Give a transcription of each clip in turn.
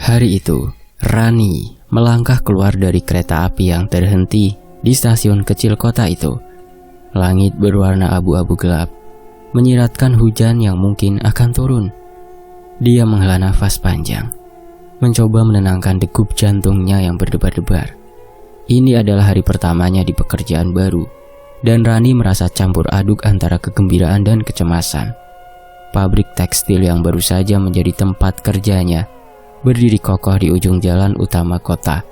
Hari itu, Rani melangkah keluar dari kereta api yang terhenti di stasiun kecil kota itu. Langit berwarna abu-abu gelap, menyiratkan hujan yang mungkin akan turun. Dia menghela nafas panjang, mencoba menenangkan degup jantungnya yang berdebar-debar. Ini adalah hari pertamanya di pekerjaan baru, dan Rani merasa campur aduk antara kegembiraan dan kecemasan. Pabrik tekstil yang baru saja menjadi tempat kerjanya berdiri kokoh di ujung jalan utama kota,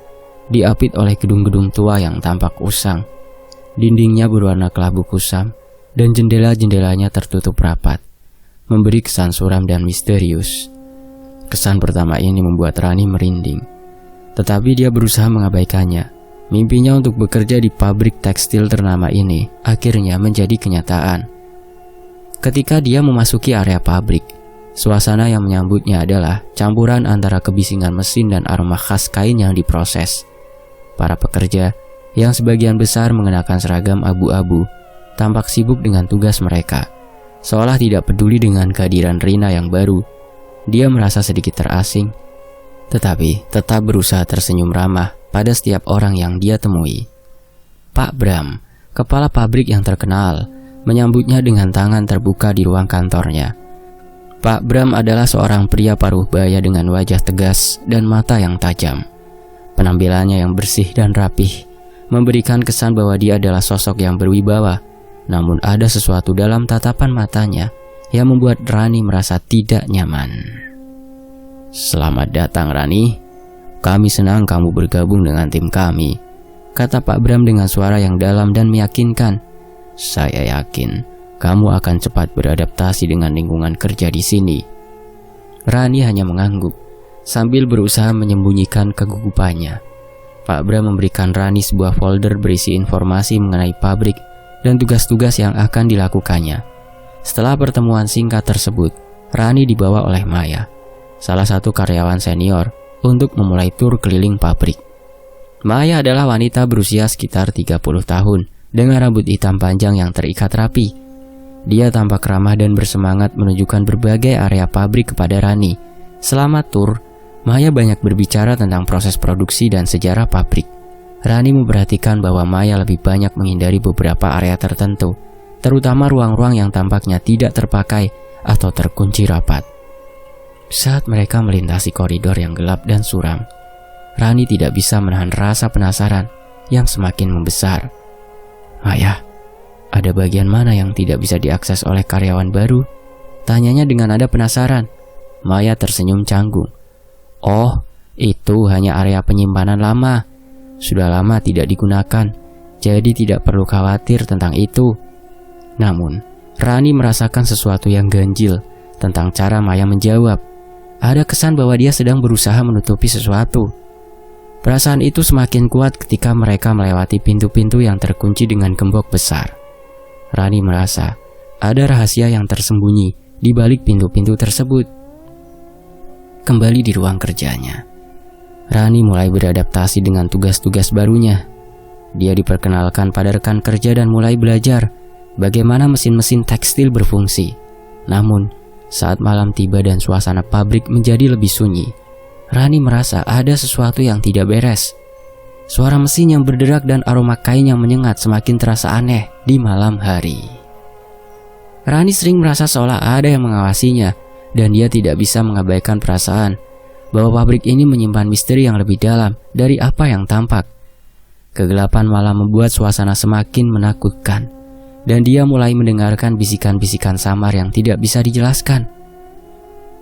diapit oleh gedung-gedung tua yang tampak usang. Dindingnya berwarna kelabu kusam, dan jendela-jendelanya tertutup rapat, memberi kesan suram dan misterius. Kesan pertama ini membuat Rani merinding, tetapi dia berusaha mengabaikannya. Mimpinya untuk bekerja di pabrik tekstil ternama ini akhirnya menjadi kenyataan. Ketika dia memasuki area pabrik, suasana yang menyambutnya adalah campuran antara kebisingan mesin dan aroma khas kain yang diproses. Para pekerja, yang sebagian besar mengenakan seragam abu-abu, tampak sibuk dengan tugas mereka, seolah tidak peduli dengan kehadiran Rina yang baru. Dia merasa sedikit terasing, tetapi tetap berusaha tersenyum ramah pada setiap orang yang dia temui. Pak Bram, kepala pabrik yang terkenal, menyambutnya dengan tangan terbuka di ruang kantornya. Pak Bram adalah seorang pria paruh baya dengan wajah tegas dan mata yang tajam. Penampilannya yang bersih dan rapih memberikan kesan bahwa dia adalah sosok yang berwibawa. Namun ada sesuatu dalam tatapan matanya yang membuat Rani merasa tidak nyaman. "Selamat datang, Rani. Kami senang kamu bergabung dengan tim kami," kata Pak Bram dengan suara yang dalam dan meyakinkan. "Saya yakin kamu akan cepat beradaptasi dengan lingkungan kerja di sini." Rani hanya mengangguk sambil berusaha menyembunyikan kegugupannya. Pak Bram memberikan Rani sebuah folder berisi informasi mengenai pabrik dan tugas-tugas yang akan dilakukannya. Setelah pertemuan singkat tersebut, Rani dibawa oleh Maya, salah satu karyawan senior, untuk memulai tur keliling pabrik. Maya adalah wanita berusia sekitar 30 tahun dengan rambut hitam panjang yang terikat rapi. Dia tampak ramah dan bersemangat menunjukkan berbagai area pabrik kepada Rani. Selama tur, Maya banyak berbicara tentang proses produksi dan sejarah pabrik. Rani memperhatikan bahwa Maya lebih banyak menghindari beberapa area tertentu, terutama ruang-ruang yang tampaknya tidak terpakai atau terkunci rapat. Saat mereka melintasi koridor yang gelap dan suram, Rani tidak bisa menahan rasa penasaran yang semakin membesar. "Maya, ada bagian mana yang tidak bisa diakses oleh karyawan baru?" tanyanya dengan nada penasaran. Maya tersenyum canggung. "Oh, itu hanya area penyimpanan lama. Sudah lama tidak digunakan, jadi tidak perlu khawatir tentang itu." Namun, Rani merasakan sesuatu yang ganjil tentang cara Maya menjawab. Ada kesan bahwa dia sedang berusaha menutupi sesuatu. Perasaan itu semakin kuat ketika mereka melewati pintu-pintu yang terkunci dengan gembok besar. Rani merasa ada rahasia yang tersembunyi di balik pintu-pintu tersebut. Kembali di ruang kerjanya, Rani mulai beradaptasi dengan tugas-tugas barunya. Dia diperkenalkan pada rekan kerja dan mulai belajar bagaimana mesin-mesin tekstil berfungsi. Namun, saat malam tiba dan suasana pabrik menjadi lebih sunyi, Rani merasa ada sesuatu yang tidak beres. Suara mesin yang berderak dan aroma kain yang menyengat semakin terasa aneh di malam hari. Rani sering merasa seolah ada yang mengawasinya, dan dia tidak bisa mengabaikan perasaan bahwa pabrik ini menyimpan misteri yang lebih dalam dari apa yang tampak. Kegelapan malam membuat suasana semakin menakutkan, dan dia mulai mendengarkan bisikan-bisikan samar yang tidak bisa dijelaskan.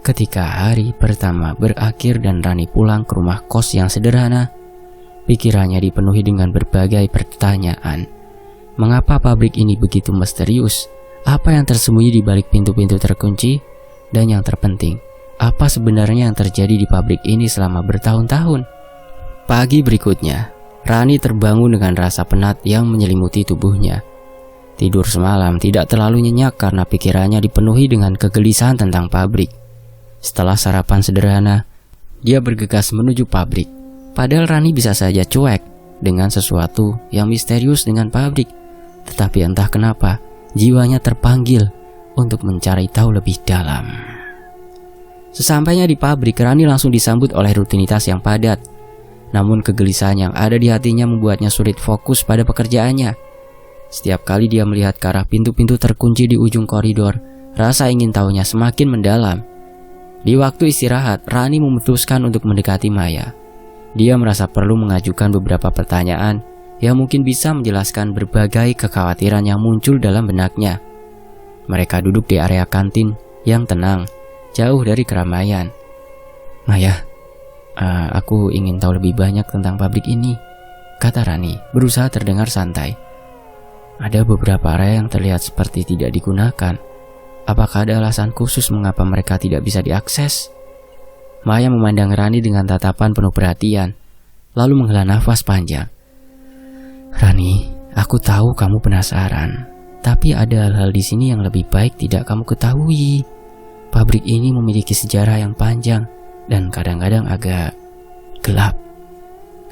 Ketika hari pertama berakhir dan Rani pulang ke rumah kos yang sederhana, pikirannya dipenuhi dengan berbagai pertanyaan. Mengapa pabrik ini begitu misterius? Apa yang tersembunyi di balik pintu-pintu terkunci? Dan yang terpenting, apa sebenarnya yang terjadi di pabrik ini selama bertahun-tahun? Pagi berikutnya, Rani terbangun dengan rasa penat yang menyelimuti tubuhnya. Tidur semalam tidak terlalu nyenyak karena pikirannya dipenuhi dengan kegelisahan tentang pabrik. Setelah sarapan sederhana, dia bergegas menuju pabrik. Padahal Rani bisa saja cuek dengan sesuatu yang misterius dengan pabrik. Tetapi entah kenapa, jiwanya terpanggil untuk mencari tahu lebih dalam. Sesampainya di pabrik, Rani langsung disambut oleh rutinitas yang padat. Namun kegelisahan yang ada di hatinya membuatnya sulit fokus pada pekerjaannya. Setiap kali dia melihat ke arah pintu-pintu terkunci di ujung koridor, rasa ingin tahunya semakin mendalam. Di waktu istirahat, Rani memutuskan untuk mendekati Maya. Dia merasa perlu mengajukan beberapa pertanyaan yang mungkin bisa menjelaskan berbagai kekhawatiran yang muncul dalam benaknya. Mereka duduk di area kantin yang tenang, jauh dari keramaian. "Maya, aku ingin tahu lebih banyak tentang pabrik ini," kata Rani, berusaha terdengar santai. "Ada beberapa area yang terlihat seperti tidak digunakan. Apakah ada alasan khusus mengapa mereka tidak bisa diakses?" Maya memandang Rani dengan tatapan penuh perhatian, lalu menghela nafas panjang. "Rani, aku tahu kamu penasaran, tapi ada hal-hal di sini yang lebih baik tidak kamu ketahui. Pabrik ini memiliki sejarah yang panjang dan kadang-kadang agak gelap."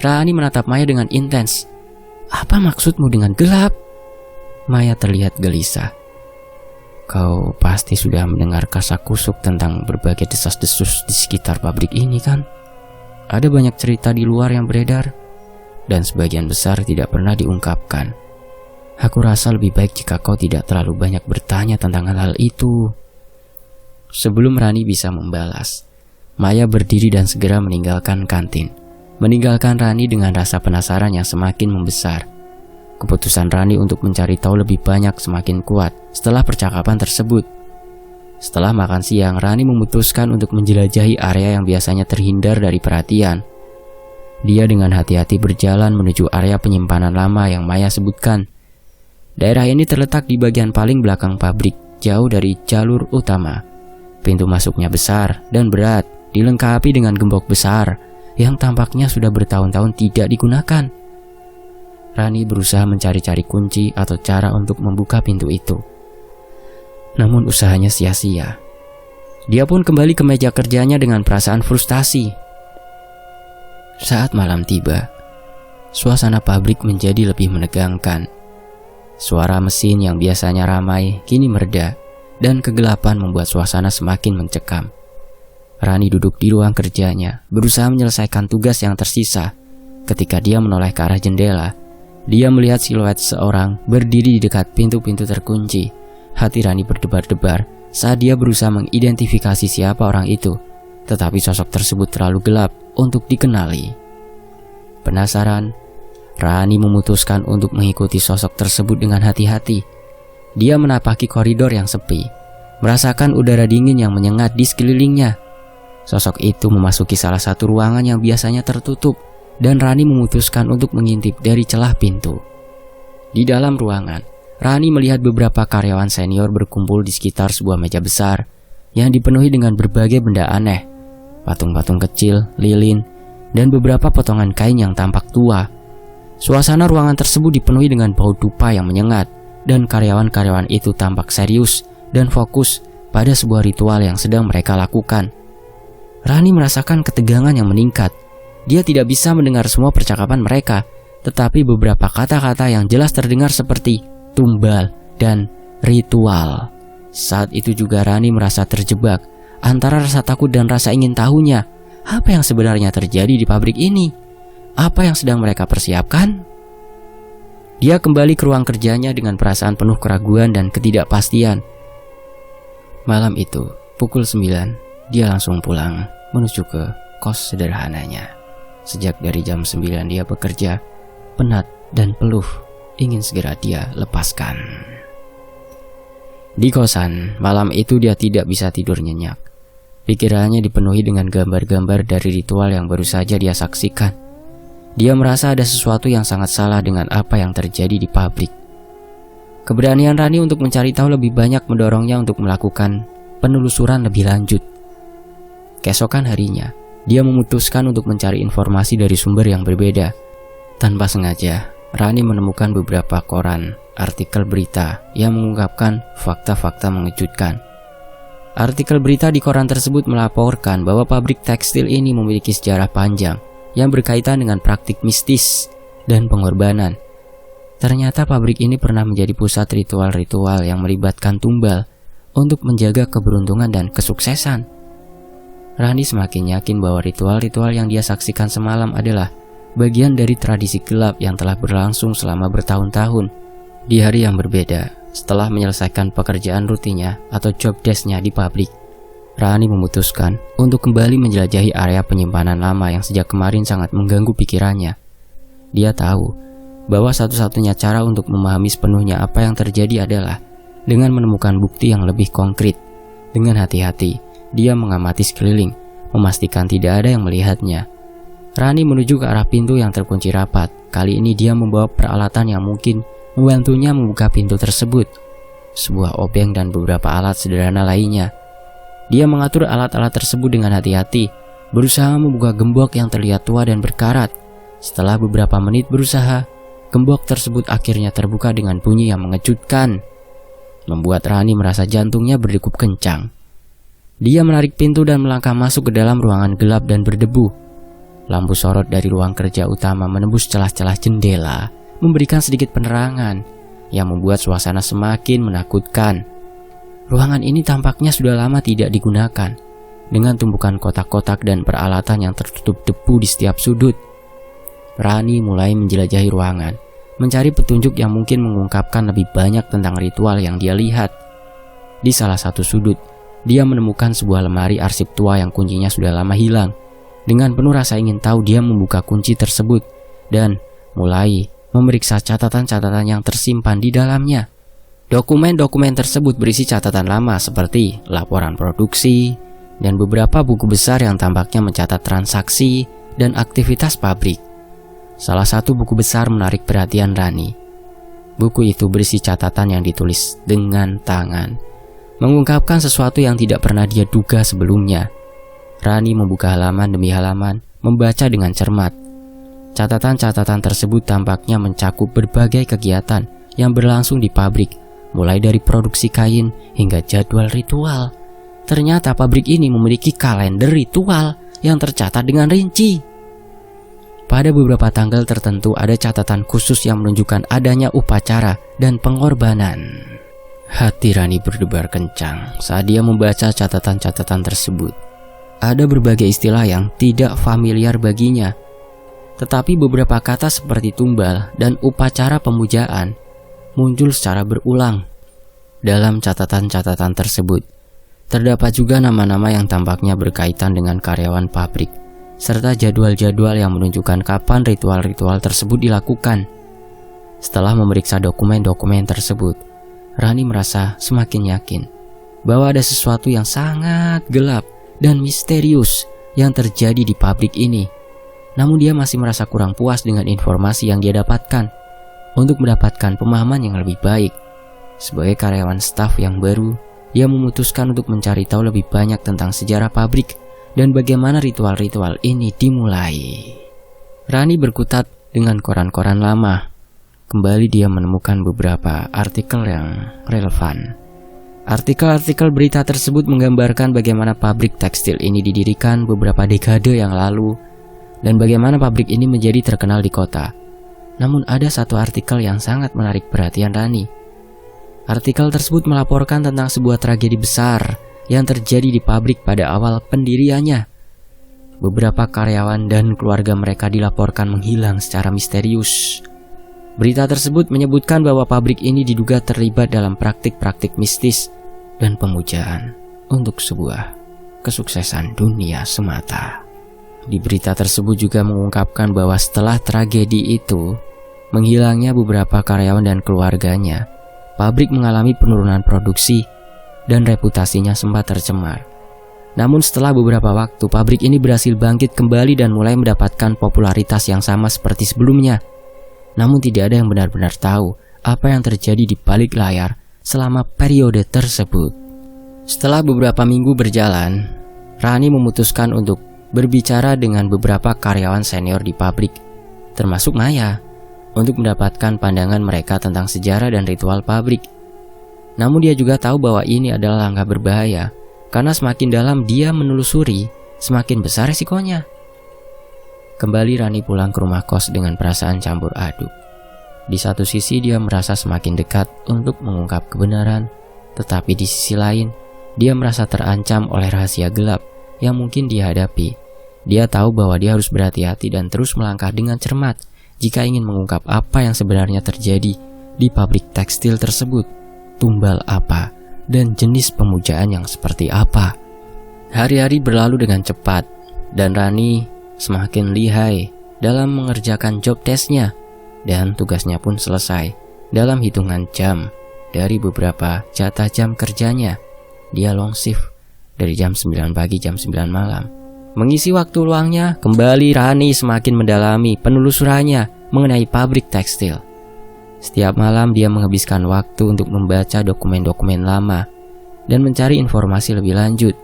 Rani menatap Maya dengan intens. "Apa maksudmu dengan gelap?" Maya terlihat gelisah. "Kau pasti sudah mendengar kasakusuk tentang berbagai desas-desus di sekitar pabrik ini, kan? Ada banyak cerita di luar yang beredar, dan sebagian besar tidak pernah diungkapkan. Aku rasa lebih baik jika kau tidak terlalu banyak bertanya tentang hal-hal itu." Sebelum Rani bisa membalas, Maya berdiri dan segera meninggalkan kantin, meninggalkan Rani dengan rasa penasaran yang semakin membesar. Keputusan Rani untuk mencari tahu lebih banyak semakin kuat setelah percakapan tersebut. Setelah makan siang, Rani memutuskan untuk menjelajahi area yang biasanya terhindar dari perhatian. Dia dengan hati-hati berjalan menuju area penyimpanan lama yang Maya sebutkan. Daerah ini terletak di bagian paling belakang pabrik, jauh dari jalur utama. Pintu masuknya besar dan berat, dilengkapi dengan gembok besar yang tampaknya sudah bertahun-tahun tidak digunakan. Rani berusaha mencari-cari kunci atau cara untuk membuka pintu itu. Namun usahanya sia-sia. Dia pun kembali ke meja kerjanya dengan perasaan frustasi. Saat malam tiba, suasana pabrik menjadi lebih menegangkan. Suara mesin yang biasanya ramai kini mereda, dan kegelapan membuat suasana semakin mencekam. Rani duduk di ruang kerjanya, berusaha menyelesaikan tugas yang tersisa. Ketika dia menoleh ke arah jendela, dia melihat siluet seorang berdiri di dekat pintu-pintu terkunci. Hati Rani berdebar-debar saat dia berusaha mengidentifikasi siapa orang itu, tetapi sosok tersebut terlalu gelap untuk dikenali. Penasaran, Rani memutuskan untuk mengikuti sosok tersebut dengan hati-hati. Dia menapaki koridor yang sepi, merasakan udara dingin yang menyengat di sekelilingnya. Sosok itu memasuki salah satu ruangan yang biasanya tertutup, dan Rani memutuskan untuk mengintip dari celah pintu. Di dalam ruangan, Rani melihat beberapa karyawan senior berkumpul di sekitar sebuah meja besar yang dipenuhi dengan berbagai benda aneh, patung-patung kecil, lilin, dan beberapa potongan kain yang tampak tua. Suasana ruangan tersebut dipenuhi dengan bau dupa yang menyengat, dan karyawan-karyawan itu tampak serius dan fokus pada sebuah ritual yang sedang mereka lakukan. Rani merasakan ketegangan yang meningkat. Dia tidak bisa mendengar semua percakapan mereka, tetapi beberapa kata-kata yang jelas terdengar seperti tumbal dan ritual. Saat itu juga Rani merasa terjebak antara rasa takut dan rasa ingin tahunya. Apa yang sebenarnya terjadi di pabrik ini? Apa yang sedang mereka persiapkan? Dia kembali ke ruang kerjanya dengan perasaan penuh keraguan dan ketidakpastian. Malam itu, pukul 9, dia langsung pulang menuju ke kos sederhananya. Sejak dari jam 9 dia bekerja, penat dan peluh, ingin segera dia lepaskan. Di kosan, malam itu dia tidak bisa tidur nyenyak. Pikirannya dipenuhi dengan gambar-gambar dari ritual yang baru saja dia saksikan. Dia merasa ada sesuatu yang sangat salah dengan apa yang terjadi di pabrik. Keberanian Rani untuk mencari tahu lebih banyak mendorongnya untuk melakukan penelusuran lebih lanjut. Keesokan harinya, dia memutuskan untuk mencari informasi dari sumber yang berbeda. Tanpa sengaja, Rani menemukan beberapa koran, artikel berita yang mengungkapkan fakta-fakta mengejutkan. Artikel berita di koran tersebut melaporkan bahwa pabrik tekstil ini memiliki sejarah panjang yang berkaitan dengan praktik mistis dan pengorbanan. Ternyata pabrik ini pernah menjadi pusat ritual-ritual yang melibatkan tumbal untuk menjaga keberuntungan dan kesuksesan. Rani semakin yakin bahwa ritual-ritual yang dia saksikan semalam adalah bagian dari tradisi gelap yang telah berlangsung selama bertahun-tahun. Di hari yang berbeda, setelah menyelesaikan pekerjaan rutinnya atau job desk-nya di pabrik, Rani memutuskan untuk kembali menjelajahi area penyimpanan lama yang sejak kemarin sangat mengganggu pikirannya. Dia tahu bahwa satu-satunya cara untuk memahami sepenuhnya apa yang terjadi adalah dengan menemukan bukti yang lebih konkret. Dengan hati-hati, dia mengamati sekeliling, memastikan tidak ada yang melihatnya. Rani menuju ke arah pintu yang terkunci rapat. Kali ini dia membawa peralatan yang mungkin membantunya membuka pintu tersebut. Sebuah obeng dan beberapa alat sederhana lainnya. Dia mengatur alat-alat tersebut dengan hati-hati, berusaha membuka gembok yang terlihat tua dan berkarat. Setelah beberapa menit berusaha, gembok tersebut akhirnya terbuka dengan bunyi yang mengejutkan, membuat Rani merasa jantungnya berdegup kencang. Dia menarik pintu dan melangkah masuk ke dalam ruangan gelap dan berdebu. Lampu sorot dari ruang kerja utama menembus celah-celah jendela, memberikan sedikit penerangan yang membuat suasana semakin menakutkan. Ruangan ini tampaknya sudah lama tidak digunakan, dengan tumpukan kotak-kotak dan peralatan yang tertutup debu di setiap sudut. Rani mulai menjelajahi ruangan, mencari petunjuk yang mungkin mengungkapkan lebih banyak tentang ritual yang dia lihat. Di salah satu sudut, dia menemukan sebuah lemari arsip tua yang kuncinya sudah lama hilang. Dengan penuh rasa ingin tahu, dia membuka kunci tersebut dan mulai memeriksa catatan-catatan yang tersimpan di dalamnya. Dokumen-dokumen tersebut berisi catatan lama seperti laporan produksi dan beberapa buku besar yang tampaknya mencatat transaksi dan aktivitas pabrik. Salah satu buku besar menarik perhatian Rani. Buku itu berisi catatan yang ditulis dengan tangan, mengungkapkan sesuatu yang tidak pernah dia duga sebelumnya. Rani membuka halaman demi halaman, membaca dengan cermat. Catatan-catatan tersebut tampaknya mencakup berbagai kegiatan yang berlangsung di pabrik, mulai dari produksi kain hingga jadwal ritual. Ternyata pabrik ini memiliki kalender ritual yang tercatat dengan rinci. Pada beberapa tanggal tertentu ada catatan khusus yang menunjukkan adanya upacara dan pengorbanan. Hati Rani berdebar kencang saat dia membaca catatan-catatan tersebut. Ada berbagai istilah yang tidak familiar baginya, tetapi beberapa kata seperti tumbal dan upacara pemujaan muncul secara berulang dalam catatan-catatan tersebut. Terdapat juga nama-nama yang tampaknya berkaitan dengan karyawan pabrik, serta jadwal-jadwal yang menunjukkan kapan ritual-ritual tersebut dilakukan. Setelah memeriksa dokumen-dokumen tersebut, Rani merasa semakin yakin bahwa ada sesuatu yang sangat gelap dan misterius yang terjadi di pabrik ini. Namun dia masih merasa kurang puas dengan informasi yang dia dapatkan. Untuk mendapatkan pemahaman yang lebih baik, sebagai karyawan staf yang baru, dia memutuskan untuk mencari tahu lebih banyak tentang sejarah pabrik dan bagaimana ritual-ritual ini dimulai. Rani berkutat dengan koran-koran lama. Kembali dia menemukan beberapa artikel yang relevan. Artikel-artikel berita tersebut menggambarkan bagaimana pabrik tekstil ini didirikan beberapa dekade yang lalu dan bagaimana pabrik ini menjadi terkenal di kota. Namun ada satu artikel yang sangat menarik perhatian Rani. Artikel tersebut melaporkan tentang sebuah tragedi besar yang terjadi di pabrik pada awal pendiriannya. Beberapa karyawan dan keluarga mereka dilaporkan menghilang secara misterius. Berita tersebut menyebutkan bahwa pabrik ini diduga terlibat dalam praktik-praktik mistis dan pemujaan untuk sebuah kesuksesan dunia semata. Di berita tersebut juga mengungkapkan bahwa setelah tragedi itu, menghilangnya beberapa karyawan dan keluarganya, pabrik mengalami penurunan produksi dan reputasinya sempat tercemar. Namun setelah beberapa waktu, pabrik ini berhasil bangkit kembali dan mulai mendapatkan popularitas yang sama seperti sebelumnya. Namun tidak ada yang benar-benar tahu apa yang terjadi di balik layar selama periode tersebut. Setelah beberapa minggu berjalan, Rani memutuskan untuk berbicara dengan beberapa karyawan senior di pabrik, termasuk Maya, untuk mendapatkan pandangan mereka tentang sejarah dan ritual pabrik. Namun dia juga tahu bahwa ini adalah langkah berbahaya, karena semakin dalam dia menelusuri, semakin besar resikonya. Kembali Rani pulang ke rumah kos dengan perasaan campur aduk. Di satu sisi dia merasa semakin dekat untuk mengungkap kebenaran, tetapi di sisi lain dia merasa terancam oleh rahasia gelap yang mungkin dia hadapi. Dia tahu bahwa dia harus berhati-hati dan terus melangkah dengan cermat jika ingin mengungkap apa yang sebenarnya terjadi di pabrik tekstil tersebut, tumbal apa, dan jenis pemujaan yang seperti apa. Hari-hari berlalu dengan cepat, dan Rani semakin lihai dalam mengerjakan job testnya, dan tugasnya pun selesai dalam hitungan jam dari beberapa jatah jam kerjanya. Dia long shift dari jam 9 pagi jam 9 malam. Mengisi waktu luangnya, kembali Rani semakin mendalami penelusurannya mengenai pabrik tekstil. Setiap malam dia menghabiskan waktu untuk membaca dokumen-dokumen lama dan mencari informasi lebih lanjut.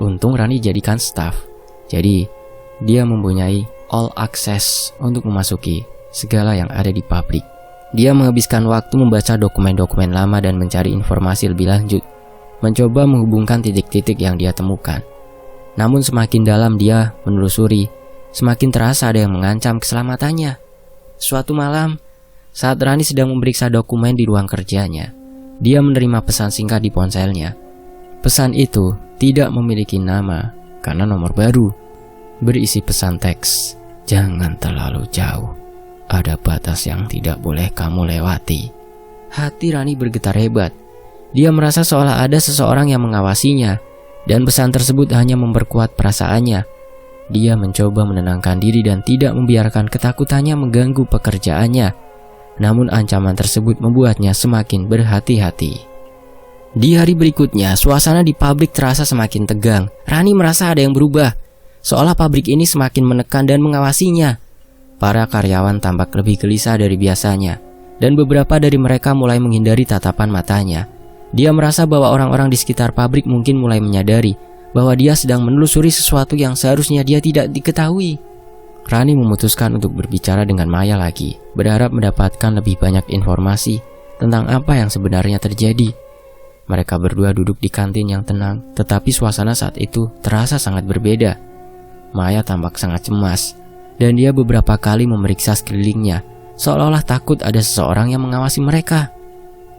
Untung Rani jadikan staff, jadi dia mempunyai all access untuk memasuki segala yang ada di pabrik. Dia menghabiskan waktu membaca dokumen-dokumen lama dan mencari informasi lebih lanjut, mencoba menghubungkan titik-titik yang dia temukan. Namun semakin dalam dia menelusuri, semakin terasa ada yang mengancam keselamatannya. Suatu malam, saat Rani sedang memeriksa dokumen di ruang kerjanya, dia menerima pesan singkat di ponselnya. Pesan itu tidak memiliki nama karena nomor baru. Berisi pesan teks, "Jangan terlalu jauh. Ada batas yang tidak boleh kamu lewati." Hati Rani bergetar hebat. Dia merasa seolah ada seseorang yang mengawasinya, dan pesan tersebut hanya memperkuat perasaannya. Dia mencoba menenangkan diri dan tidak membiarkan ketakutannya mengganggu pekerjaannya. Namun ancaman tersebut membuatnya semakin berhati-hati. Di hari berikutnya, suasana di pabrik terasa semakin tegang. Rani merasa ada yang berubah, seolah pabrik ini semakin menekan dan mengawasinya. Para karyawan tampak lebih gelisah dari biasanya, dan beberapa dari mereka mulai menghindari tatapan matanya. Dia merasa bahwa orang-orang di sekitar pabrik mungkin mulai menyadari bahwa dia sedang menelusuri sesuatu yang seharusnya dia tidak diketahui. Rani memutuskan untuk berbicara dengan Maya lagi, berharap mendapatkan lebih banyak informasi tentang apa yang sebenarnya terjadi. Mereka berdua duduk di kantin yang tenang, tetapi suasana saat itu terasa sangat berbeda. Maya tampak sangat cemas, dan dia beberapa kali memeriksa sekelilingnya, seolah-olah takut ada seseorang yang mengawasi mereka.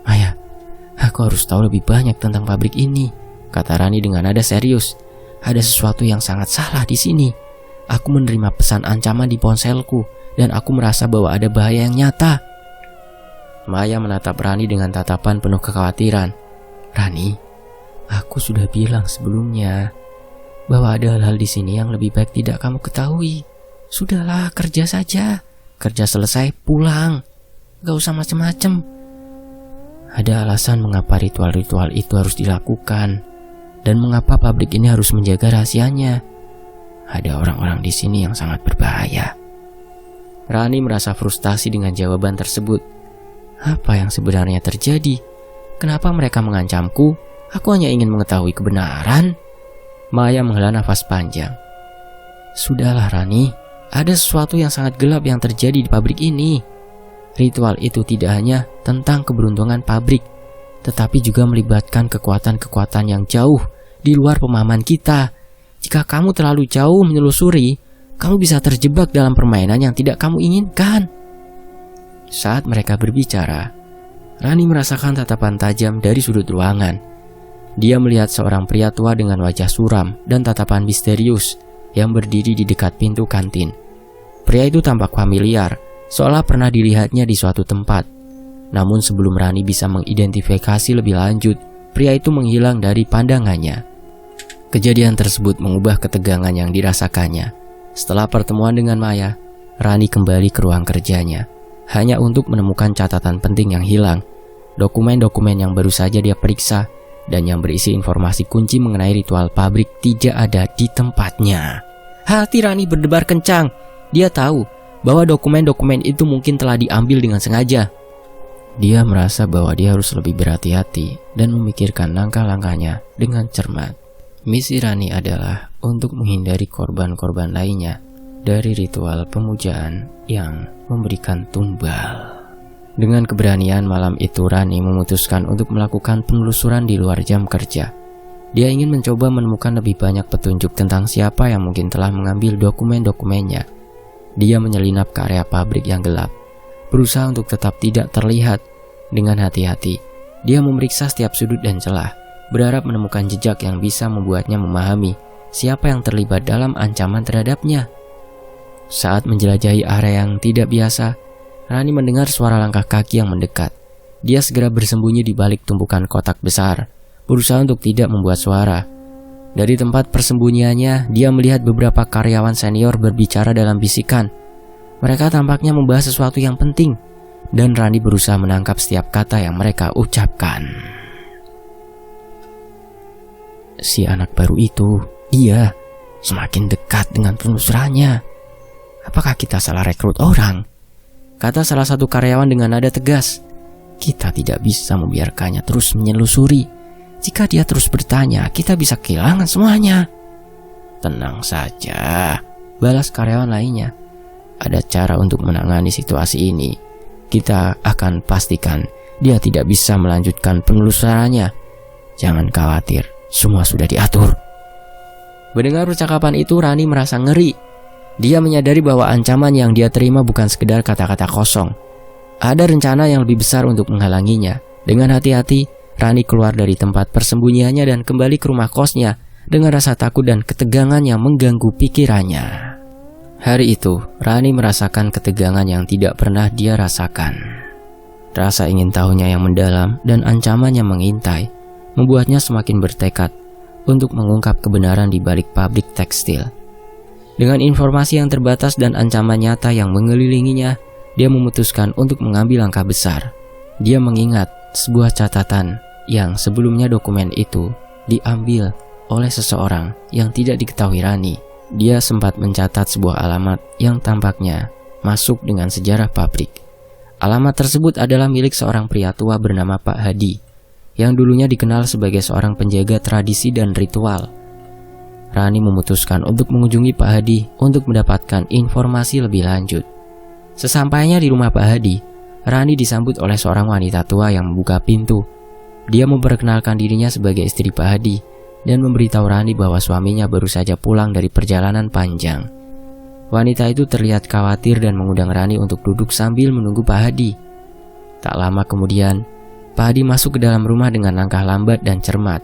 "Maya, aku harus tahu lebih banyak tentang pabrik ini," kata Rani dengan nada serius. "Ada sesuatu yang sangat salah di sini. Aku menerima pesan ancaman di ponselku, dan aku merasa bahwa ada bahaya yang nyata." Maya menatap Rani dengan tatapan penuh kekhawatiran. "Rani, aku sudah bilang sebelumnya bahwa ada hal-hal di sini yang lebih baik tidak kamu ketahui. Sudahlah, kerja saja. Kerja selesai, pulang. Gak usah macem-macem. Ada alasan mengapa ritual-ritual itu harus dilakukan, dan mengapa pabrik ini harus menjaga rahasianya. Ada orang-orang di sini yang sangat berbahaya." Rani merasa frustasi dengan jawaban tersebut. Apa yang sebenarnya terjadi? Kenapa mereka mengancamku? Aku hanya ingin mengetahui kebenaran. Maya menghela nafas panjang. "Sudahlah Rani, ada sesuatu yang sangat gelap yang terjadi di pabrik ini. Ritual itu tidak hanya tentang keberuntungan pabrik, tetapi juga melibatkan kekuatan-kekuatan yang jauh di luar pemahaman kita. Jika kamu terlalu jauh menelusuri, kamu bisa terjebak dalam permainan yang tidak kamu inginkan." Saat mereka berbicara, Rani merasakan tatapan tajam dari sudut ruangan. Dia melihat seorang pria tua dengan wajah suram dan tatapan misterius yang berdiri di dekat pintu kantin. Pria itu tampak familiar, seolah pernah dilihatnya di suatu tempat. Namun sebelum Rani bisa mengidentifikasi lebih lanjut, pria itu menghilang dari pandangannya. Kejadian tersebut mengubah ketegangan yang dirasakannya. Setelah pertemuan dengan Maya, Rani kembali ke ruang kerjanya, hanya untuk menemukan catatan penting yang hilang. Dokumen-dokumen yang baru saja dia periksa dan yang berisi informasi kunci mengenai ritual pabrik tidak ada di tempatnya. Hati Rani berdebar kencang. Dia tahu bahwa dokumen-dokumen itu mungkin telah diambil dengan sengaja. Dia merasa bahwa dia harus lebih berhati-hati dan memikirkan langkah-langkahnya dengan cermat. Misi Rani adalah untuk menghindari korban-korban lainnya dari ritual pemujaan yang memberikan tumbal. Dengan keberanian malam itu, Rani memutuskan untuk melakukan penelusuran di luar jam kerja. Dia ingin mencoba menemukan lebih banyak petunjuk tentang siapa yang mungkin telah mengambil dokumen-dokumennya. Dia menyelinap ke area pabrik yang gelap, berusaha untuk tetap tidak terlihat. Dengan hati-hati, dia memeriksa setiap sudut dan celah, berharap menemukan jejak yang bisa membuatnya memahami siapa yang terlibat dalam ancaman terhadapnya. Saat menjelajahi area yang tidak biasa, Rani mendengar suara langkah kaki yang mendekat. Dia segera bersembunyi di balik tumpukan kotak besar, berusaha untuk tidak membuat suara. Dari tempat persembunyiannya, dia melihat beberapa karyawan senior berbicara dalam bisikan. Mereka tampaknya membahas sesuatu yang penting, dan Rani berusaha menangkap setiap kata yang mereka ucapkan. Si anak baru itu, dia semakin dekat dengan penelusurannya. Apakah kita salah rekrut orang? Kata salah satu karyawan dengan nada tegas. Kita tidak bisa membiarkannya terus menyelusuri. Jika dia terus bertanya, kita bisa kehilangan semuanya. Tenang saja, balas karyawan lainnya. Ada cara untuk menangani situasi ini. Kita akan pastikan dia tidak bisa melanjutkan penelusurannya. Jangan khawatir, semua sudah diatur. Mendengar percakapan itu, Rani merasa ngeri. Dia menyadari bahwa ancaman yang dia terima bukan sekedar kata-kata kosong. Ada rencana yang lebih besar untuk menghalanginya. Dengan hati-hati, Rani keluar dari tempat persembunyiannya dan kembali ke rumah kosnya dengan rasa takut dan ketegangan yang mengganggu pikirannya. Hari itu, Rani merasakan ketegangan yang tidak pernah dia rasakan. Rasa ingin tahunya yang mendalam dan ancaman yang mengintai membuatnya semakin bertekad untuk mengungkap kebenaran di balik pabrik tekstil. Dengan informasi yang terbatas dan ancaman nyata yang mengelilinginya, dia memutuskan untuk mengambil langkah besar. Dia mengingat sebuah catatan yang sebelumnya dokumen itu diambil oleh seseorang yang tidak diketahui Rani. Dia sempat mencatat sebuah alamat yang tampaknya masuk dengan sejarah pabrik. Alamat tersebut adalah milik seorang pria tua bernama Pak Hadi, yang dulunya dikenal sebagai seorang penjaga tradisi dan ritual. Rani memutuskan untuk mengunjungi Pak Hadi untuk mendapatkan informasi lebih lanjut. Sesampainya di rumah Pak Hadi, Rani disambut oleh seorang wanita tua yang membuka pintu. Dia memperkenalkan dirinya sebagai istri Pak Hadi dan memberitahu Rani bahwa suaminya baru saja pulang dari perjalanan panjang. Wanita itu terlihat khawatir dan mengundang Rani untuk duduk sambil menunggu Pak Hadi. Tak lama kemudian, Pak Hadi masuk ke dalam rumah dengan langkah lambat dan cermat.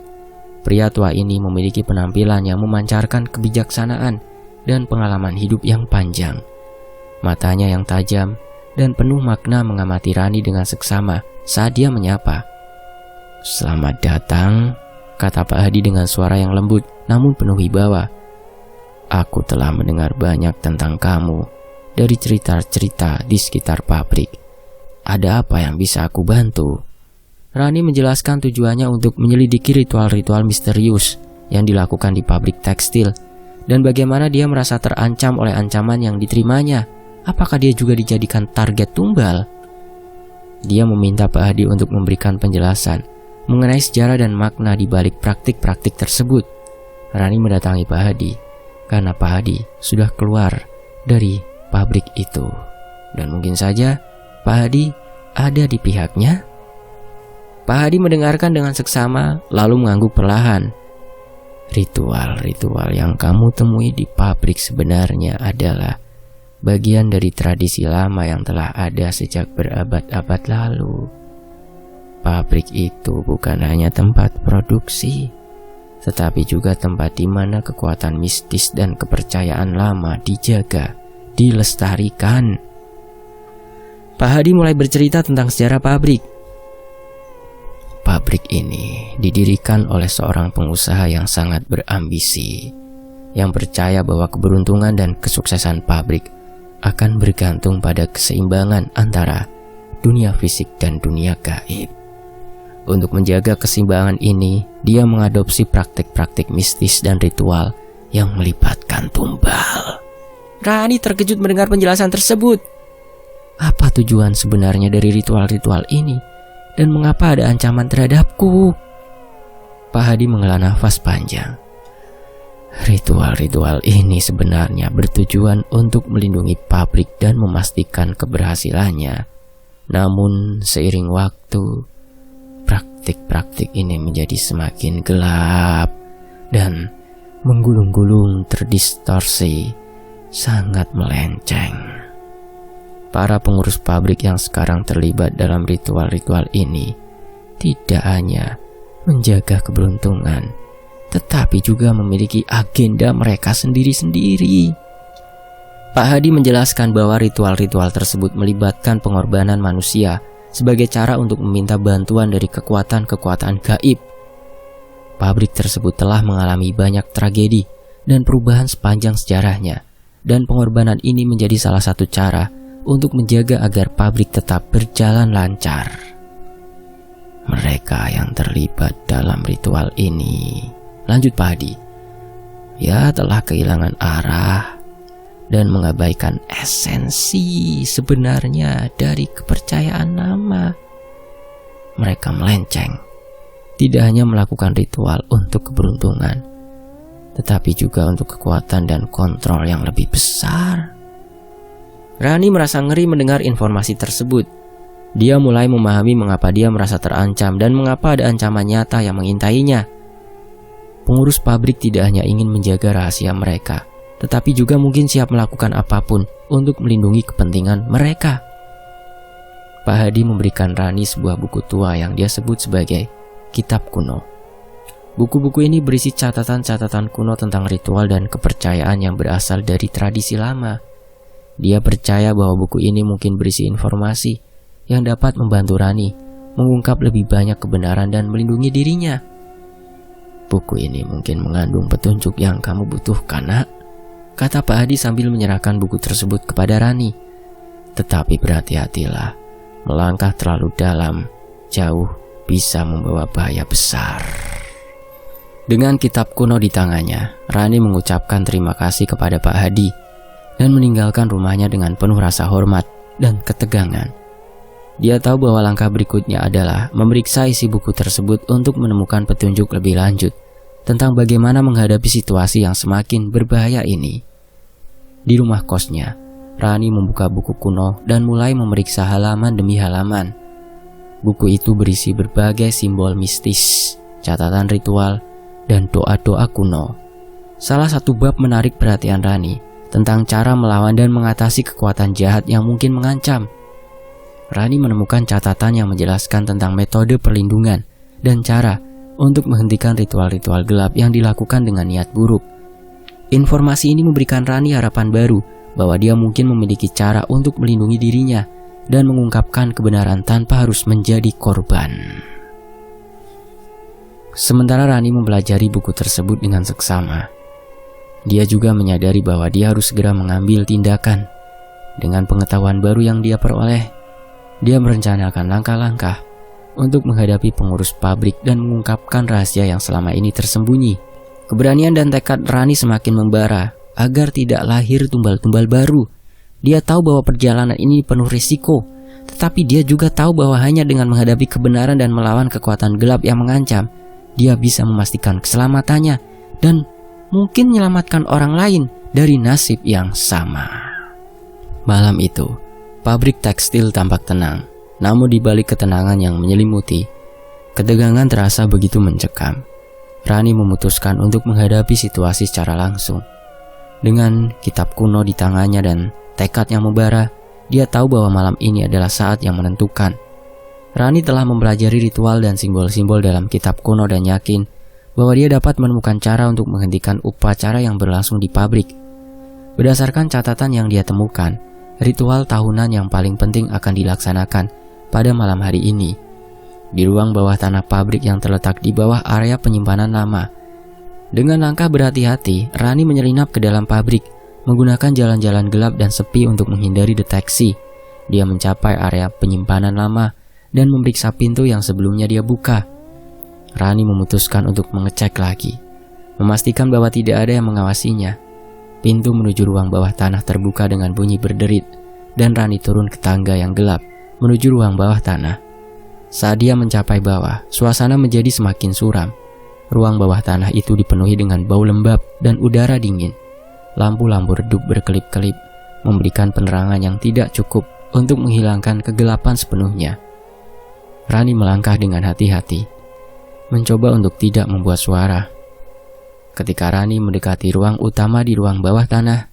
Pria tua ini memiliki penampilan yang memancarkan kebijaksanaan dan pengalaman hidup yang panjang. Matanya yang tajam dan penuh makna mengamati Rani dengan seksama saat dia menyapa. "Selamat datang," kata Pak Hadi dengan suara yang lembut namun penuh wibawa. "Aku telah mendengar banyak tentang kamu dari cerita-cerita di sekitar pabrik. Ada apa yang bisa aku bantu?" Rani menjelaskan tujuannya untuk menyelidiki ritual-ritual misterius yang dilakukan di pabrik tekstil dan bagaimana dia merasa terancam oleh ancaman yang diterimanya. Apakah dia juga dijadikan target tumbal? Dia meminta Pak Hadi untuk memberikan penjelasan mengenai sejarah dan makna di balik praktik-praktik tersebut. Rani mendatangi Pak Hadi karena Pak Hadi sudah keluar dari pabrik itu. Dan mungkin saja Pak Hadi ada di pihaknya. Pak Hadi mendengarkan dengan seksama lalu mengangguk perlahan. "Ritual-ritual yang kamu temui di pabrik sebenarnya adalah bagian dari tradisi lama yang telah ada sejak berabad-abad lalu. Pabrik itu bukan hanya tempat produksi, tetapi juga tempat di mana kekuatan mistis dan kepercayaan lama dijaga, dilestarikan." Pak Hadi mulai bercerita tentang sejarah pabrik. Pabrik ini didirikan oleh seorang pengusaha yang sangat berambisi, yang percaya bahwa keberuntungan dan kesuksesan pabrik akan bergantung pada keseimbangan antara dunia fisik dan dunia gaib. Untuk menjaga keseimbangan ini, dia mengadopsi praktik-praktik mistis dan ritual yang melibatkan tumbal. Rani terkejut mendengar penjelasan tersebut. Apa tujuan sebenarnya dari ritual-ritual ini? Dan mengapa ada ancaman terhadapku? Pak Hadi menghela nafas panjang. Ritual-ritual ini sebenarnya bertujuan untuk melindungi pabrik dan memastikan keberhasilannya. Namun seiring waktu, praktik-praktik ini menjadi semakin gelap dan menggulung-gulung terdistorsi, sangat melenceng. Para pengurus pabrik yang sekarang terlibat dalam ritual-ritual ini tidak hanya menjaga keberuntungan, tetapi juga memiliki agenda mereka sendiri-sendiri. Pak Hadi menjelaskan bahwa ritual-ritual tersebut melibatkan pengorbanan manusia sebagai cara untuk meminta bantuan dari kekuatan-kekuatan gaib. Pabrik tersebut telah mengalami banyak tragedi dan perubahan sepanjang sejarahnya, dan pengorbanan ini menjadi salah satu cara untuk menjaga agar pabrik tetap berjalan lancar. Mereka yang terlibat dalam ritual ini, lanjut Pak Hadi, ya telah kehilangan arah dan mengabaikan esensi sebenarnya dari kepercayaan nama. Mereka melenceng, tidak hanya melakukan ritual untuk keberuntungan, tetapi juga untuk kekuatan dan kontrol yang lebih besar. Rani merasa ngeri mendengar informasi tersebut. Dia mulai memahami mengapa dia merasa terancam dan mengapa ada ancaman nyata yang mengintainya. Pengurus pabrik tidak hanya ingin menjaga rahasia mereka, tetapi juga mungkin siap melakukan apapun untuk melindungi kepentingan mereka. Pak Hadi memberikan Rani sebuah buku tua yang dia sebut sebagai Kitab Kuno. Buku-buku ini berisi catatan-catatan kuno tentang ritual dan kepercayaan yang berasal dari tradisi lama. Dia percaya bahwa buku ini mungkin berisi informasi yang dapat membantu Rani mengungkap lebih banyak kebenaran dan melindungi dirinya. Buku ini mungkin mengandung petunjuk yang kamu butuhkan, nak, kata Pak Hadi sambil menyerahkan buku tersebut kepada Rani. Tetapi berhati-hatilah, melangkah terlalu dalam, jauh bisa membawa bahaya besar. Dengan kitab kuno di tangannya, Rani mengucapkan terima kasih kepada Pak Hadi dan meninggalkan rumahnya dengan penuh rasa hormat dan ketegangan. Dia tahu bahwa langkah berikutnya adalah memeriksa isi buku tersebut untuk menemukan petunjuk lebih lanjut tentang bagaimana menghadapi situasi yang semakin berbahaya ini. Di rumah kosnya, Rani membuka buku kuno dan mulai memeriksa halaman demi halaman. Buku itu berisi berbagai simbol mistis, catatan ritual, dan doa-doa kuno. Salah satu bab menarik perhatian Rani tentang cara melawan dan mengatasi kekuatan jahat yang mungkin mengancam. Rani menemukan catatan yang menjelaskan tentang metode perlindungan dan cara untuk menghentikan ritual-ritual gelap yang dilakukan dengan niat buruk. Informasi ini memberikan Rani harapan baru bahwa dia mungkin memiliki cara untuk melindungi dirinya dan mengungkapkan kebenaran tanpa harus menjadi korban. Sementara Rani mempelajari buku tersebut dengan seksama, dia juga menyadari bahwa dia harus segera mengambil tindakan. Dengan pengetahuan baru yang dia peroleh, dia merencanakan langkah-langkah untuk menghadapi pengurus pabrik dan mengungkapkan rahasia yang selama ini tersembunyi. Keberanian dan tekad Rani semakin membara agar tidak lahir tumbal-tumbal baru. Dia tahu bahwa perjalanan ini penuh risiko, tetapi dia juga tahu bahwa hanya dengan menghadapi kebenaran dan melawan kekuatan gelap yang mengancam, dia bisa memastikan keselamatannya dan mungkin menyelamatkan orang lain dari nasib yang sama. Malam itu, pabrik tekstil tampak tenang, namun di balik ketenangan yang menyelimuti, ketegangan terasa begitu mencekam. Rani memutuskan untuk menghadapi situasi secara langsung. Dengan kitab kuno di tangannya dan tekad yang membara, dia tahu bahwa malam ini adalah saat yang menentukan. Rani telah mempelajari ritual dan simbol-simbol dalam kitab kuno dan yakin bahwa dia dapat menemukan cara untuk menghentikan upacara yang berlangsung di pabrik. Berdasarkan catatan yang dia temukan, ritual tahunan yang paling penting akan dilaksanakan pada malam hari ini di ruang bawah tanah pabrik yang terletak di bawah area penyimpanan lama. Dengan langkah berhati-hati, Rani menyelinap ke dalam pabrik, menggunakan jalan-jalan gelap dan sepi untuk menghindari deteksi. Dia mencapai area penyimpanan lama dan memeriksa pintu yang sebelumnya dia buka. Rani memutuskan untuk mengecek lagi, memastikan bahwa tidak ada yang mengawasinya. Pintu menuju ruang bawah tanah terbuka dengan bunyi berderit, dan Rani turun ke tangga yang gelap menuju ruang bawah tanah. Saat dia mencapai bawah, suasana menjadi semakin suram. Ruang bawah tanah itu dipenuhi dengan bau lembab dan udara dingin. Lampu-lampu redup berkelip-kelip, memberikan penerangan yang tidak cukup untuk menghilangkan kegelapan sepenuhnya. Rani melangkah dengan hati-hati, mencoba untuk tidak membuat suara. Ketika Rani mendekati ruang utama di ruang bawah tanah,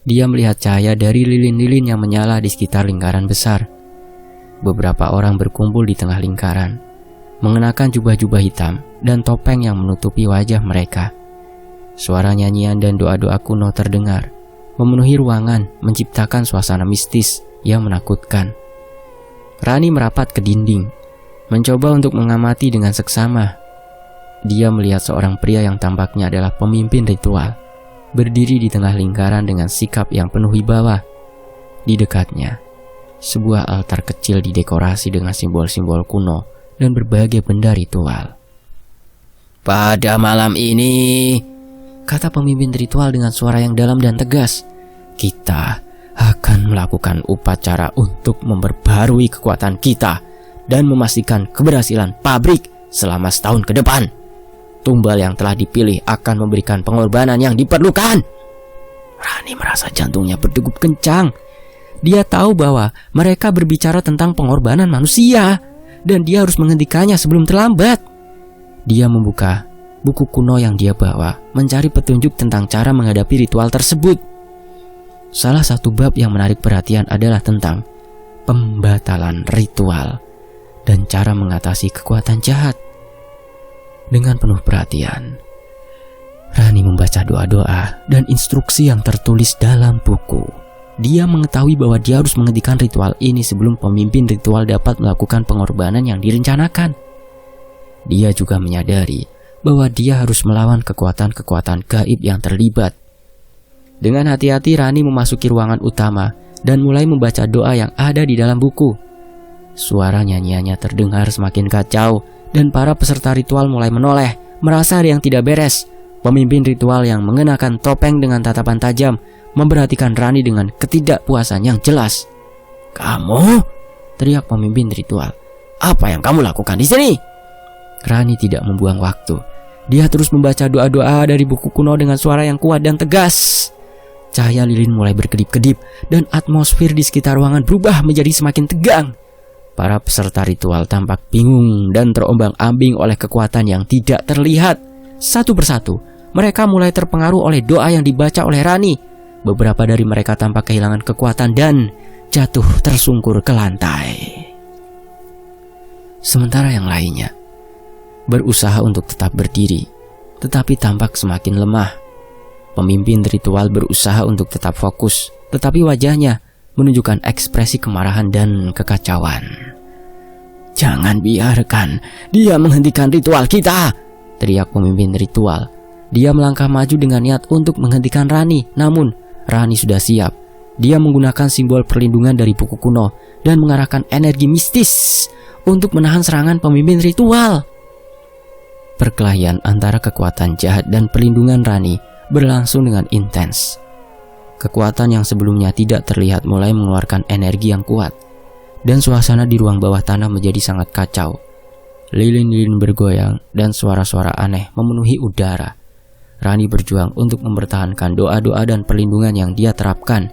dia melihat cahaya dari lilin-lilin yang menyala di sekitar lingkaran besar. Beberapa orang berkumpul di tengah lingkaran, mengenakan jubah-jubah hitam dan topeng yang menutupi wajah mereka. Suara nyanyian dan doa-doa kuno terdengar, memenuhi ruangan, menciptakan suasana mistis yang menakutkan. Rani merapat ke dinding, mencoba untuk mengamati dengan seksama. Dia melihat seorang pria yang tampaknya adalah pemimpin ritual, berdiri di tengah lingkaran dengan sikap yang penuh wibawa. Di dekatnya, sebuah altar kecil didekorasi dengan simbol-simbol kuno dan berbagai benda ritual. "Pada malam ini," kata pemimpin ritual dengan suara yang dalam dan tegas, "kita akan melakukan upacara untuk memperbarui kekuatan kita dan memastikan keberhasilan pabrik selama setahun ke depan. Tumbal yang telah dipilih akan memberikan pengorbanan yang diperlukan." Rani merasa jantungnya berdegup kencang. Dia tahu bahwa mereka berbicara tentang pengorbanan manusia, dan dia harus menghentikannya sebelum terlambat. Dia membuka buku kuno yang dia bawa, mencari petunjuk tentang cara menghadapi ritual tersebut. Salah satu bab yang menarik perhatian adalah tentang pembatalan ritual dan cara mengatasi kekuatan jahat. Dengan penuh perhatian, Rani membaca doa-doa dan instruksi yang tertulis dalam buku. Dia mengetahui bahwa dia harus menghentikan ritual ini sebelum pemimpin ritual dapat melakukan pengorbanan yang direncanakan. Dia juga menyadari bahwa dia harus melawan kekuatan-kekuatan gaib yang terlibat. Dengan hati-hati Rani memasuki ruangan utama dan mulai membaca doa yang ada di dalam buku. Suara nyanyiannya terdengar semakin kacau dan para peserta ritual mulai menoleh, merasa ada yang tidak beres. Pemimpin ritual yang mengenakan topeng dengan tatapan tajam memperhatikan Rani dengan ketidakpuasan yang jelas. "Kamu?" teriak pemimpin ritual. "Apa yang kamu lakukan di sini?" Rani tidak membuang waktu. Dia terus membaca doa-doa dari buku kuno dengan suara yang kuat dan tegas. Cahaya lilin mulai berkedip-kedip dan atmosfer di sekitar ruangan berubah menjadi semakin tegang. Para peserta ritual tampak bingung dan terombang-ambing oleh kekuatan yang tidak terlihat. Satu persatu, mereka mulai terpengaruh oleh doa yang dibaca oleh Rani. Beberapa dari mereka tampak kehilangan kekuatan dan jatuh tersungkur ke lantai. Sementara yang lainnya berusaha untuk tetap berdiri, tetapi tampak semakin lemah. Pemimpin ritual berusaha untuk tetap fokus, tetapi wajahnya menunjukkan ekspresi kemarahan dan kekacauan. "Jangan biarkan dia menghentikan ritual kita!" teriak pemimpin ritual. Dia melangkah maju dengan niat untuk menghentikan Rani, namun Rani sudah siap. Dia menggunakan simbol perlindungan dari buku kuno dan mengarahkan energi mistis untuk menahan serangan pemimpin ritual. Perkelahian antara kekuatan jahat dan perlindungan Rani berlangsung dengan intens. Kekuatan yang sebelumnya tidak terlihat mulai mengeluarkan energi yang kuat, dan suasana di ruang bawah tanah menjadi sangat kacau. Lilin-lilin bergoyang dan suara-suara aneh memenuhi udara. Rani berjuang untuk mempertahankan doa-doa dan perlindungan yang dia terapkan,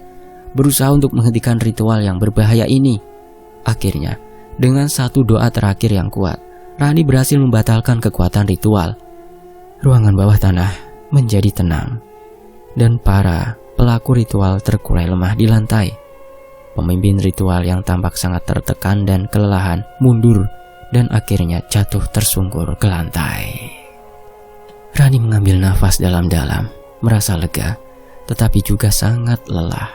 berusaha untuk menghentikan ritual yang berbahaya ini. Akhirnya, dengan satu doa terakhir yang kuat, Rani berhasil membatalkan kekuatan ritual. Ruangan bawah tanah menjadi tenang, dan para pelaku ritual terkulai lemah di lantai. Pemimpin ritual yang tampak sangat tertekan dan kelelahan mundur dan akhirnya jatuh tersungkur ke lantai. Rani mengambil nafas dalam-dalam, merasa lega, tetapi juga sangat lelah.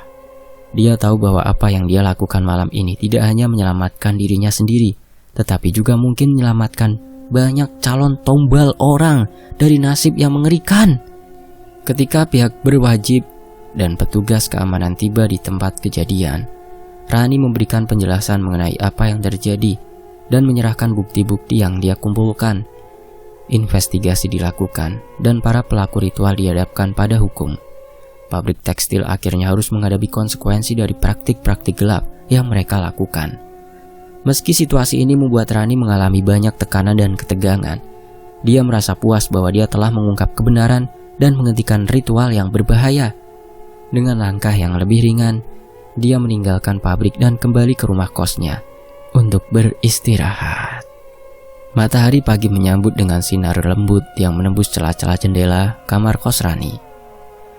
Dia tahu bahwa apa yang dia lakukan malam ini tidak hanya menyelamatkan dirinya sendiri, tetapi juga mungkin menyelamatkan banyak calon tumbal orang dari nasib yang mengerikan. Ketika pihak berwajib dan petugas keamanan tiba di tempat kejadian, Rani memberikan penjelasan mengenai apa yang terjadi dan menyerahkan bukti-bukti yang dia kumpulkan. Investigasi dilakukan dan para pelaku ritual dihadapkan pada hukum. Pabrik tekstil akhirnya harus menghadapi konsekuensi dari praktik-praktik gelap yang mereka lakukan. Meski situasi ini membuat Rani mengalami banyak tekanan dan ketegangan, dia merasa puas bahwa dia telah mengungkap kebenaran dan menghentikan ritual yang berbahaya. Dengan langkah yang lebih ringan, dia meninggalkan pabrik dan kembali ke rumah kosnya untuk beristirahat. Matahari pagi menyambut dengan sinar lembut yang menembus celah-celah jendela kamar kos Rani.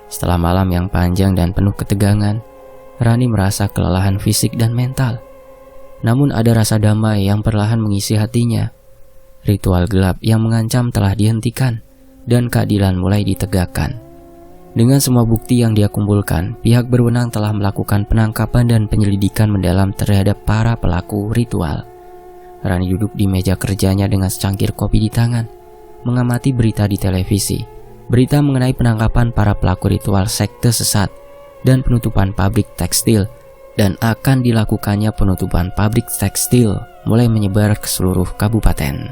Setelah malam yang panjang dan penuh ketegangan, Rani merasa kelelahan fisik dan mental. Namun ada rasa damai yang perlahan mengisi hatinya. Ritual gelap yang mengancam telah dihentikan dan keadilan mulai ditegakkan. Dengan semua bukti yang dia kumpulkan, pihak berwenang telah melakukan penangkapan dan penyelidikan mendalam terhadap para pelaku ritual. Rani duduk di meja kerjanya dengan secangkir kopi di tangan, mengamati berita di televisi. Berita mengenai penangkapan para pelaku ritual sekte sesat dan penutupan pabrik tekstil, dan akan dilakukannya penutupan pabrik tekstil mulai menyebar ke seluruh kabupaten.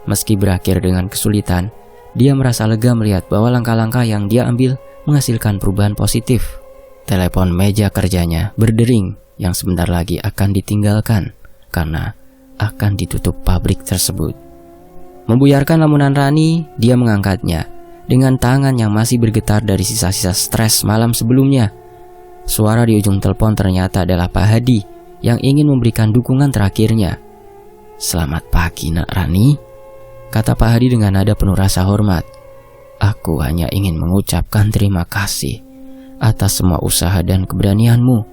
Meski berakhir dengan kesulitan, dia merasa lega melihat bahwa langkah-langkah yang dia ambil menghasilkan perubahan positif. Telepon meja kerjanya berdering yang sebentar lagi akan ditinggalkan karena akan ditutup pabrik tersebut. Membuyarkan lamunan Rani, dia mengangkatnya dengan tangan yang masih bergetar dari sisa-sisa stres malam sebelumnya. Suara di ujung telepon ternyata adalah Pak Hadi yang ingin memberikan dukungan terakhirnya. "Selamat pagi, Nak Rani," kata Pak Hadi dengan nada penuh rasa hormat. "Aku hanya ingin mengucapkan terima kasih atas semua usaha dan keberanianmu.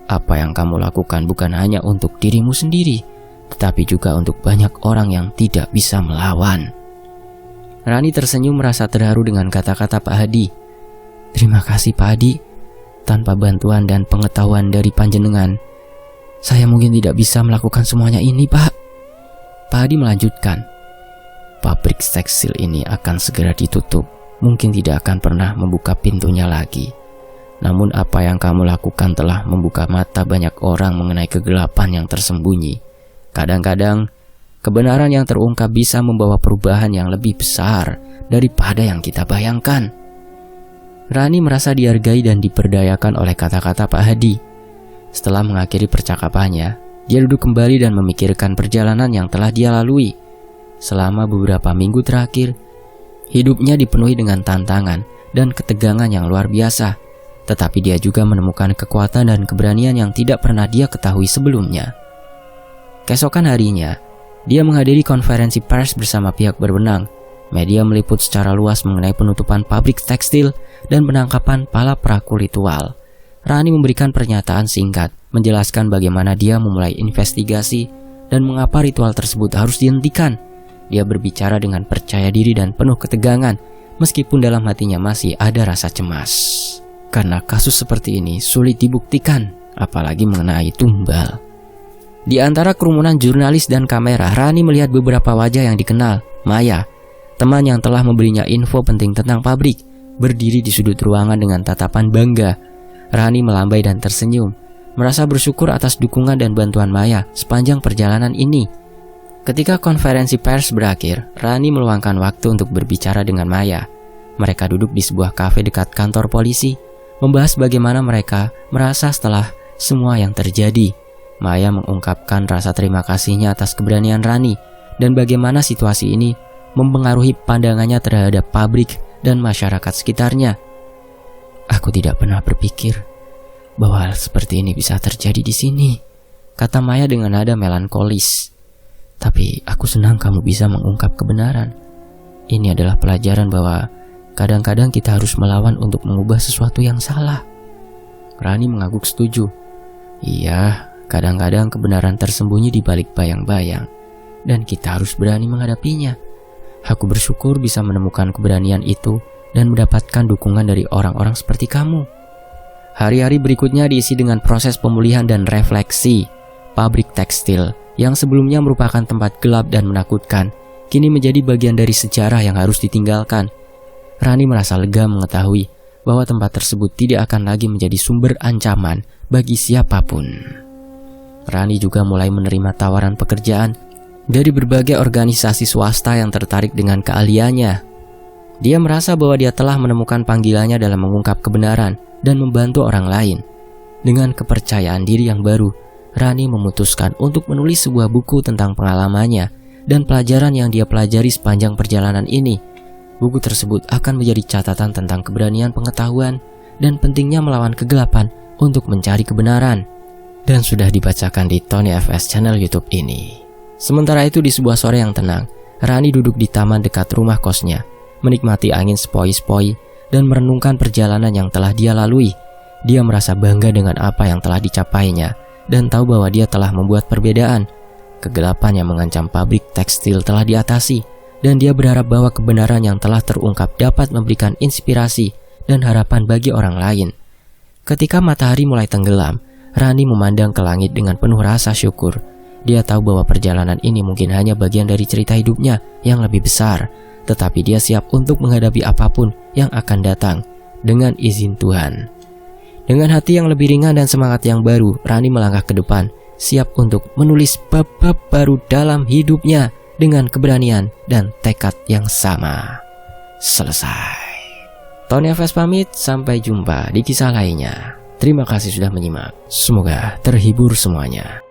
Apa yang kamu lakukan bukan hanya untuk dirimu sendiri, tetapi juga untuk banyak orang yang tidak bisa melawan." Rani tersenyum merasa terharu dengan kata-kata Pak Hadi. "Terima kasih Pak Hadi. Tanpa bantuan dan pengetahuan dari panjenengan, saya mungkin tidak bisa melakukan semuanya ini, Pak." Pak Hadi melanjutkan, "Pabrik tekstil ini akan segera ditutup. Mungkin tidak akan pernah membuka pintunya lagi. Namun apa yang kamu lakukan telah membuka mata banyak orang mengenai kegelapan yang tersembunyi. Kadang-kadang kebenaran yang terungkap bisa membawa perubahan yang lebih besar daripada yang kita bayangkan." Rani merasa dihargai dan diperdayakan oleh kata-kata Pak Hadi. Setelah mengakhiri percakapannya, dia duduk kembali dan memikirkan perjalanan yang telah dia lalui. Selama beberapa minggu terakhir, hidupnya dipenuhi dengan tantangan dan ketegangan yang luar biasa. Tetapi dia juga menemukan kekuatan dan keberanian yang tidak pernah dia ketahui sebelumnya. Keesokan harinya, dia menghadiri konferensi pers bersama pihak berwenang. Media meliput secara luas mengenai penutupan pabrik tekstil dan penangkapan para pelaku ritual. Rani memberikan pernyataan singkat, menjelaskan bagaimana dia memulai investigasi dan mengapa ritual tersebut harus dihentikan. Dia berbicara dengan percaya diri dan penuh ketegangan, meskipun dalam hatinya masih ada rasa cemas. Karena kasus seperti ini sulit dibuktikan, apalagi mengenai tumbal. Di antara kerumunan jurnalis dan kamera, Rani melihat beberapa wajah yang dikenal. Maya, teman yang telah memberinya info penting tentang pabrik, berdiri di sudut ruangan dengan tatapan bangga. Rani melambai dan tersenyum, merasa bersyukur atas dukungan dan bantuan Maya sepanjang perjalanan ini. Ketika konferensi pers berakhir, Rani meluangkan waktu untuk berbicara dengan Maya. Mereka duduk di sebuah kafe dekat kantor polisi, membahas bagaimana mereka merasa setelah semua yang terjadi. Maya mengungkapkan rasa terima kasihnya atas keberanian Rani dan bagaimana situasi ini mempengaruhi pandangannya terhadap pabrik dan masyarakat sekitarnya. "Aku tidak pernah berpikir bahwa hal seperti ini bisa terjadi di sini," kata Maya dengan nada melankolis. "Tapi aku senang kamu bisa mengungkap kebenaran. Ini adalah pelajaran bahwa kadang-kadang kita harus melawan untuk mengubah sesuatu yang salah." Rani mengangguk setuju. "Iya, kadang-kadang kebenaran tersembunyi di balik bayang-bayang, dan kita harus berani menghadapinya. Aku bersyukur bisa menemukan keberanian itu dan mendapatkan dukungan dari orang-orang seperti kamu." Hari-hari berikutnya diisi dengan proses pemulihan dan refleksi. Pabrik tekstil yang sebelumnya merupakan tempat gelap dan menakutkan, kini menjadi bagian dari sejarah yang harus ditinggalkan. Rani merasa lega mengetahui bahwa tempat tersebut tidak akan lagi menjadi sumber ancaman bagi siapapun. Rani juga mulai menerima tawaran pekerjaan dari berbagai organisasi swasta yang tertarik dengan keahliannya. Dia merasa bahwa dia telah menemukan panggilannya dalam mengungkap kebenaran dan membantu orang lain. Dengan kepercayaan diri yang baru, Rani memutuskan untuk menulis sebuah buku tentang pengalamannya dan pelajaran yang dia pelajari sepanjang perjalanan ini. Buku tersebut akan menjadi catatan tentang keberanian pengetahuan dan pentingnya melawan kegelapan untuk mencari kebenaran. Dan sudah dibacakan di Tony FS channel YouTube ini. Sementara itu di sebuah sore yang tenang, Rani duduk di taman dekat rumah kosnya, menikmati angin sepoi-sepoi dan merenungkan perjalanan yang telah dia lalui. Dia merasa bangga dengan apa yang telah dicapainya dan tahu bahwa dia telah membuat perbedaan. Kegelapan yang mengancam pabrik tekstil telah diatasi, dan dia berharap bahwa kebenaran yang telah terungkap dapat memberikan inspirasi dan harapan bagi orang lain. Ketika matahari mulai tenggelam, Rani memandang ke langit dengan penuh rasa syukur. Dia tahu bahwa perjalanan ini mungkin hanya bagian dari cerita hidupnya yang lebih besar, tetapi dia siap untuk menghadapi apapun yang akan datang dengan izin Tuhan. Dengan hati yang lebih ringan dan semangat yang baru, Rani melangkah ke depan, siap untuk menulis bab-bab baru dalam hidupnya dengan keberanian dan tekad yang sama. Selesai. Tony Alves pamit, sampai jumpa di kisah lainnya. Terima kasih sudah menyimak. Semoga terhibur semuanya.